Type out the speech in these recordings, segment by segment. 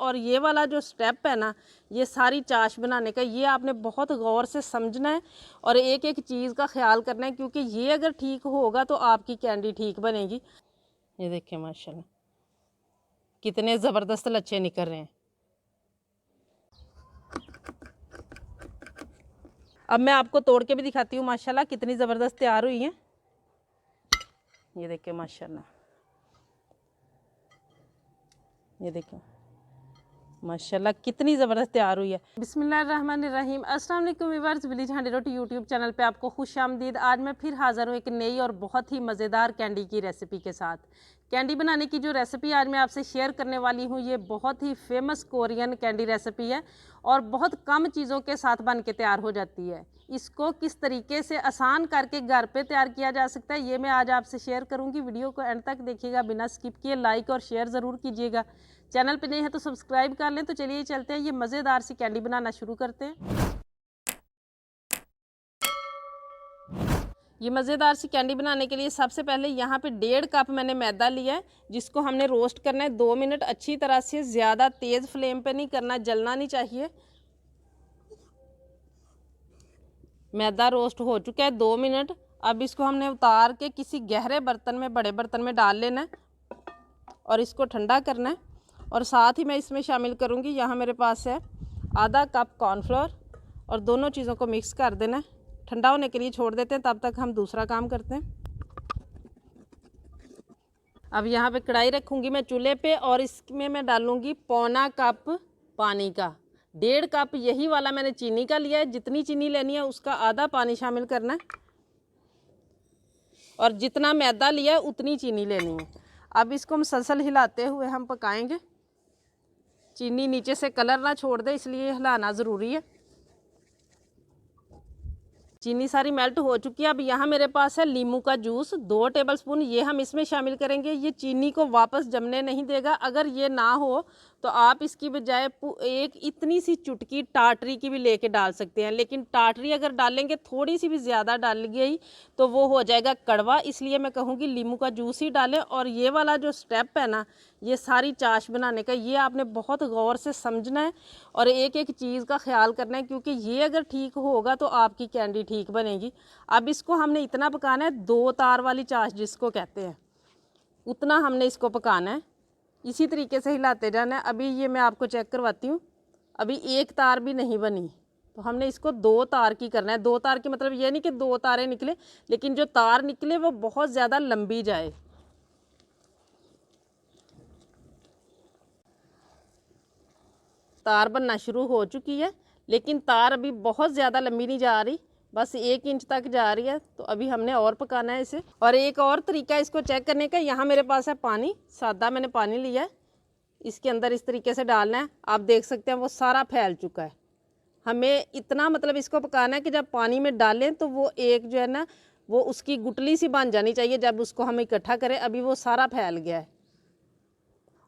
और ये वाला जो स्टेप है ना, ये सारी चाश बनाने का, ये आपने बहुत गौर से समझना है और एक एक चीज़ का ख्याल करना है, क्योंकि ये अगर ठीक होगा तो आपकी कैंडी ठीक बनेगी। ये देखिए माशाल्लाह कितने ज़बरदस्त लच्छे निकल रहे हैं। अब मैं आपको तोड़ के भी दिखाती हूँ माशाल्लाह कितनी ज़बरदस्त तैयार हुई हैं। ये देखिए माशाल्लाह, ये देखिए माशाल्लाह कितनी ज़बरदस्त तैयार हुई है। बिस्मिल्लाहिर्रहमानिर्रहीम। अस्सलाम वालेकुम व्यूअर्स, विलेज हांडी रोटी यूट्यूब चैनल पे आपको खुश आमदीद। आज मैं फिर हाज़िर हूँ एक नई और बहुत ही मज़ेदार कैंडी की रेसिपी के साथ। कैंडी बनाने की जो रेसिपी आज मैं आपसे शेयर करने वाली हूँ, ये बहुत ही फेमस कोरियन कैंडी रेसिपी है और बहुत कम चीज़ों के साथ बन के तैयार हो जाती है। इसको किस तरीके से आसान करके घर पे तैयार किया जा सकता है, ये मैं आज आपसे शेयर करूँगी। वीडियो को एंड तक देखिएगा, बिना स्किप किए लाइक और शेयर ज़रूर कीजिएगा। चैनल पे नए हैं तो सब्सक्राइब कर लें। तो चलिए चलते हैं, ये मज़ेदार सी कैंडी बनाना शुरू करते हैं। ये मज़ेदार सी कैंडी बनाने के लिए सबसे पहले यहाँ पे 1.5 कप मैंने मैदा लिया है, जिसको हमने रोस्ट करना है 2 मिनट अच्छी तरह से। ज़्यादा तेज़ फ्लेम पे नहीं करना, जलना नहीं चाहिए। मैदा रोस्ट हो चुका है 2 मिनट। अब इसको हमने उतार के किसी गहरे बर्तन में, बड़े बर्तन में डाल लेना है और इसको ठंडा करना है। और साथ ही मैं इसमें शामिल करूँगी, यहाँ मेरे पास है आधा कप कॉर्नफ्लोर, और दोनों चीज़ों को मिक्स कर देना है। ठंडा होने के लिए छोड़ देते हैं, तब तक हम दूसरा काम करते हैं। अब यहाँ पे कढ़ाई रखूँगी मैं चूल्हे पे और इसमें मैं डालूँगी पौना कप पानी का। 1.5 कप यही वाला मैंने चीनी का लिया है। जितनी चीनी लेनी है उसका आधा पानी शामिल करना है और जितना मैदा लिया है उतनी चीनी लेनी है। अब इसको मुसलसल हिलाते हुए हम पकाएंगे। चीनी नीचे से कलर ना छोड़ दे, इसलिए हिलाना ज़रूरी है। चीनी सारी मेल्ट हो चुकी है। अब यहाँ मेरे पास है नींबू का जूस 2 टेबलस्पून, ये हम इसमें शामिल करेंगे। ये चीनी को वापस जमने नहीं देगा। अगर ये ना हो तो आप इसकी बजाय एक इतनी सी चुटकी टाटरी की भी लेके डाल सकते हैं, लेकिन टाटरी अगर डालेंगे थोड़ी सी भी ज़्यादा डाल गई तो वो हो जाएगा कड़वा, इसलिए मैं कहूँगी नींबू का जूस ही डालें। और ये वाला जो स्टेप है ना, ये सारी चाश बनाने का, ये आपने बहुत गौर से समझना है और एक एक चीज़ का ख्याल करना है, क्योंकि ये अगर ठीक होगा तो आपकी कैंडी ठीक बनेगी। अब इसको हमने इतना पकाना है, 2 तार वाली चाश जिसको कहते हैं, उतना हमने इसको पकाना है। इसी तरीके से हिलाते जाना है। अभी ये मैं आपको चेक करवाती हूँ, अभी 1 तार भी नहीं बनी, तो हमने इसको 2 तार की करना है। 2 तार की मतलब ये नहीं कि 2 तारें निकले, लेकिन जो तार निकले वो बहुत ज़्यादा लंबी जाए। तार बनना शुरू हो चुकी है, लेकिन तार अभी बहुत ज़्यादा लंबी नहीं जा रही, बस 1 इंच तक जा रही है। तो अभी हमने और पकाना है इसे। और एक और तरीका इसको चेक करने का, यहाँ मेरे पास है पानी, सादा मैंने पानी लिया है, इसके अंदर इस तरीके से डालना है। आप देख सकते हैं वो सारा फैल चुका है। हमें इतना मतलब इसको पकाना है कि जब पानी में डालें तो वो एक जो है ना, वो उसकी गुटली सी बन जानी चाहिए जब उसको हम इकट्ठा करें। अभी वो सारा फैल गया है।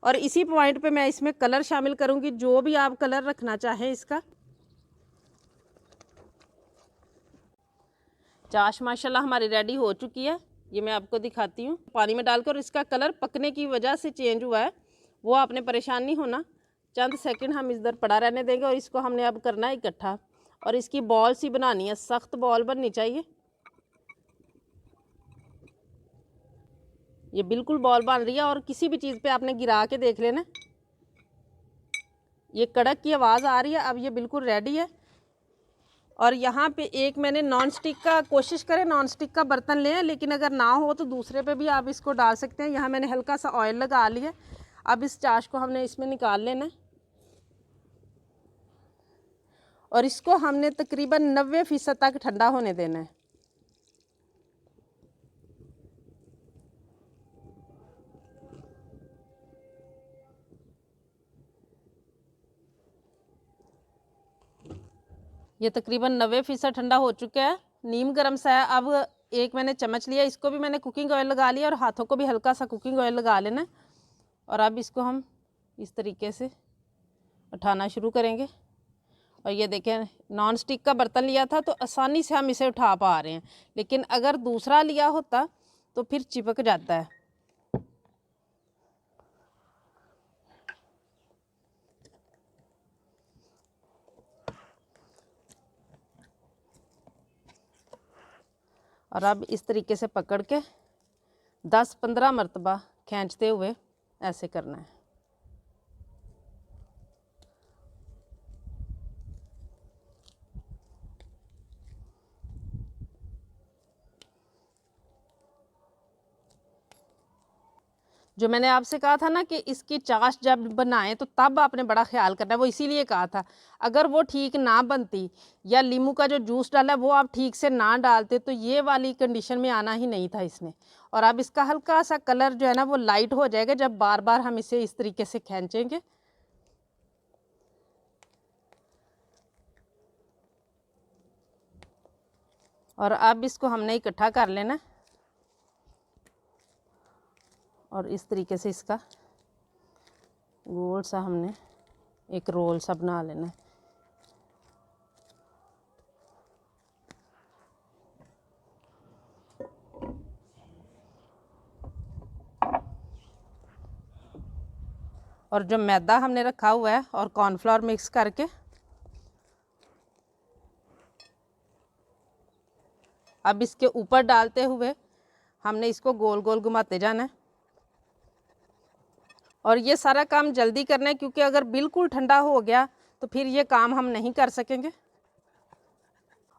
और इसी पॉइंट पे मैं इसमें कलर शामिल करूँगी, जो भी आप कलर रखना चाहें इसका। चाश माशाल्लाह हमारी रेडी हो चुकी है, ये मैं आपको दिखाती हूँ। पानी में डालकर इसका कलर पकने की वजह से चेंज हुआ है, वो आपने परेशान नहीं होना। चंद सेकंड हम इधर पड़ा रहने देंगे और इसको हमने अब करना है इकट्ठा। और इसकी बॉल सी बनानी है, सख्त बॉल बननी चाहिए। ये बिल्कुल बॉल बन रही है और किसी भी चीज़ पे आपने गिरा के देख लेना। ये कड़क की आवाज़ आ रही है। अब ये बिल्कुल रेडी है। और यहाँ पे एक मैंने नॉन स्टिक का, कोशिश करें नॉन स्टिक का बर्तन लें, लेकिन अगर ना हो तो दूसरे पे भी आप इसको डाल सकते हैं। यहाँ मैंने हल्का सा ऑयल लगा लिया। अब इस चाश को हमने इसमें निकाल लेना है और इसको हमने तकरीबन 90% तक ठंडा होने देना है। ये तकरीबन 90% ठंडा हो चुका है। नीम गर्म सा है। अब एक मैंने चम्मच लिया, इसको भी मैंने कुकिंग ऑयल लगा लिया और हाथों को भी हल्का सा कुकिंग ऑयल लगा लेना है। और अब इसको हम इस तरीके से उठाना शुरू करेंगे। और ये देखें, नॉन स्टिक का बर्तन लिया था तो आसानी से हम इसे उठा पा रहे हैं, लेकिन अगर दूसरा लिया होता तो फिर चिपक जाता है। और अब इस तरीके से पकड़ के 10-15 मरतबा खींचते हुए ऐसे करना है। जो मैंने आपसे कहा था ना कि इसकी चाश जब बनाएं तो तब आपने बड़ा ख्याल करना है, वो इसीलिए कहा था। अगर वो ठीक ना बनती या नींबू का जो जूस डाला है वो आप ठीक से ना डालते तो ये वाली कंडीशन में आना ही नहीं था इसने। और अब इसका हल्का सा कलर जो है ना वो लाइट हो जाएगा जब बार बार हम इसे इस तरीके से खींचेंगे। और अब इसको हमने इकट्ठा कर लेना और इस तरीके से इसका गोल सा हमने एक रोल सा बना लेना है। और जो मैदा हमने रखा हुआ है और कॉर्नफ्लोर मिक्स करके अब इसके ऊपर डालते हुए हमने इसको गोल गोल घुमाते जाना है। और ये सारा काम जल्दी करना है क्योंकि अगर बिल्कुल ठंडा हो गया तो फिर ये काम हम नहीं कर सकेंगे।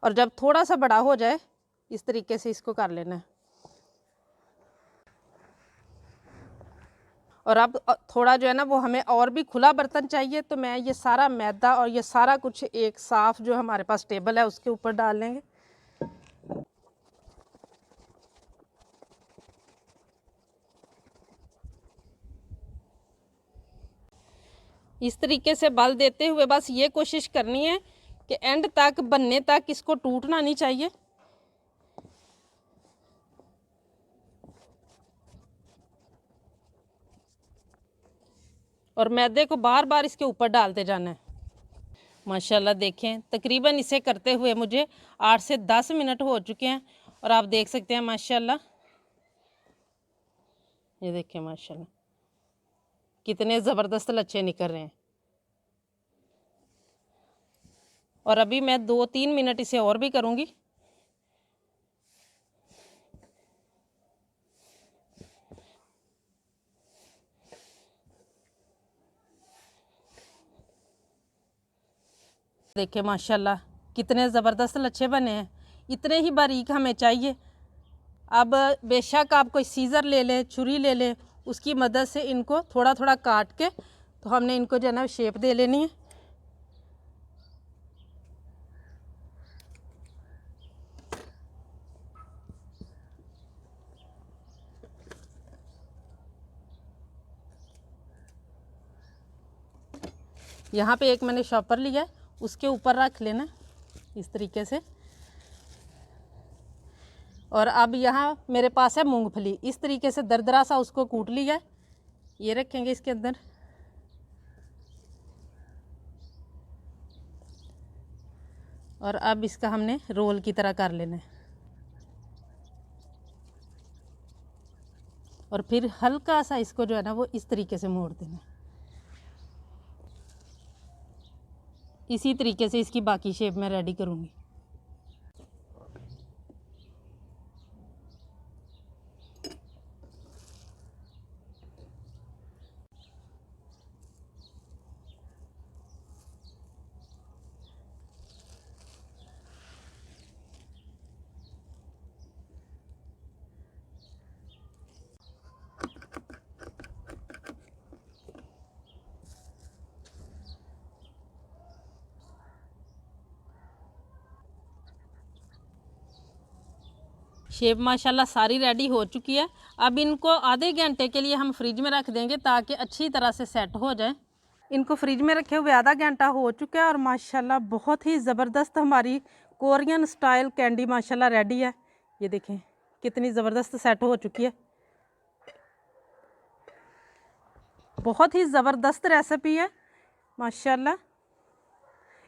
और जब थोड़ा सा बड़ा हो जाए इस तरीके से इसको कर लेना है। और अब थोड़ा जो है ना वो हमें और भी खुला बर्तन चाहिए, तो मैं ये सारा मैदा और ये सारा कुछ एक साफ़ जो हमारे पास टेबल है उसके ऊपर डाल लेंगे। इस तरीके से बल देते हुए बस ये कोशिश करनी है कि एंड तक बनने तक इसको टूटना नहीं चाहिए। और मैदे को बार बार इसके ऊपर डालते जाना है। माशाल्लाह देखें तकरीबन इसे करते हुए मुझे 8 से 10 मिनट हो चुके हैं और आप देख सकते हैं माशाल्लाह, ये देखें माशाल्लाह कितने ज़बरदस्त लच्छे निकल रहे हैं। और अभी मैं 2-3 मिनट इसे और भी करूँगी। देखें माशाल्लाह कितने ज़बरदस्त लच्छे बने हैं। इतने ही बारीक हमें चाहिए। अब बेशक आप कोई सीज़र ले लें, छुरी ले लें, उसकी मदद से इनको थोड़ा थोड़ा काट के तो हमने इनको जो है ना शेप दे लेनी है। यहाँ पे एक मैंने शॉपर लिया है, उसके ऊपर रख लेना इस तरीके से। और अब यहाँ मेरे पास है मूंगफली, इस तरीके से दरदरा सा उसको कूट लिया है, ये रखेंगे इसके अंदर। और अब इसका हमने रोल की तरह कर लेना है और फिर हल्का सा इसको जो है ना वो इस तरीके से मोड़ देना है। इसी तरीके से इसकी बाकी शेप मैं रेडी करूँगी। शेप माशाल्लाह सारी रेडी हो चुकी है। अब इनको आधे घंटे के लिए हम फ्रिज में रख देंगे ताकि अच्छी तरह से सेट हो जाए। इनको फ्रिज में रखे हुए आधा घंटा हो चुका है और माशाल्लाह बहुत ही ज़बरदस्त हमारी कोरियन स्टाइल कैंडी माशाल्लाह रेडी है। ये देखें कितनी ज़बरदस्त सेट हो चुकी है। बहुत ही ज़बरदस्त रेसिपी है माशाल्लाह।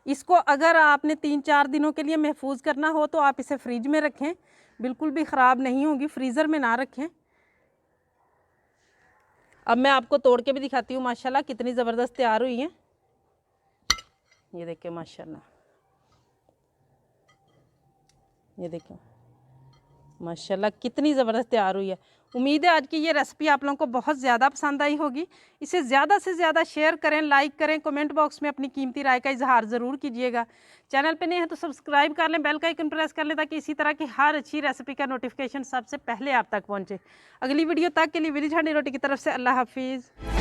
इसको अगर आपने 3-4 दिनों के लिए महफूज करना हो तो आप इसे फ्रिज में रखें, बिल्कुल भी ख़राब नहीं होगी, फ्रीज़र में ना रखें। अब मैं आपको तोड़ के भी दिखाती हूँ माशाल्लाह कितनी ज़बरदस्त तैयार हुई है। ये देखिए माशाल्लाह, ये देखिए माशाल्लाह कितनी ज़बरदस्त तैयार हुई है। उम्मीद है आज की ये रेसिपी आप लोगों को बहुत ज़्यादा पसंद आई होगी। इसे ज़्यादा से ज़्यादा शेयर करें, लाइक करें, कमेंट बॉक्स में अपनी कीमती राय का इजहार ज़रूर कीजिएगा। चैनल पे नए हैं तो सब्सक्राइब कर लें, बेल का आइकन प्रेस कर लें ताकि इसी तरह की हर अच्छी रेसिपी का नोटिफिकेशन सबसे पहले आप तक पहुँचे। अगली वीडियो तक के लिए विधि झाड़ी रोटी की तरफ से अल्लाह हाफिज़।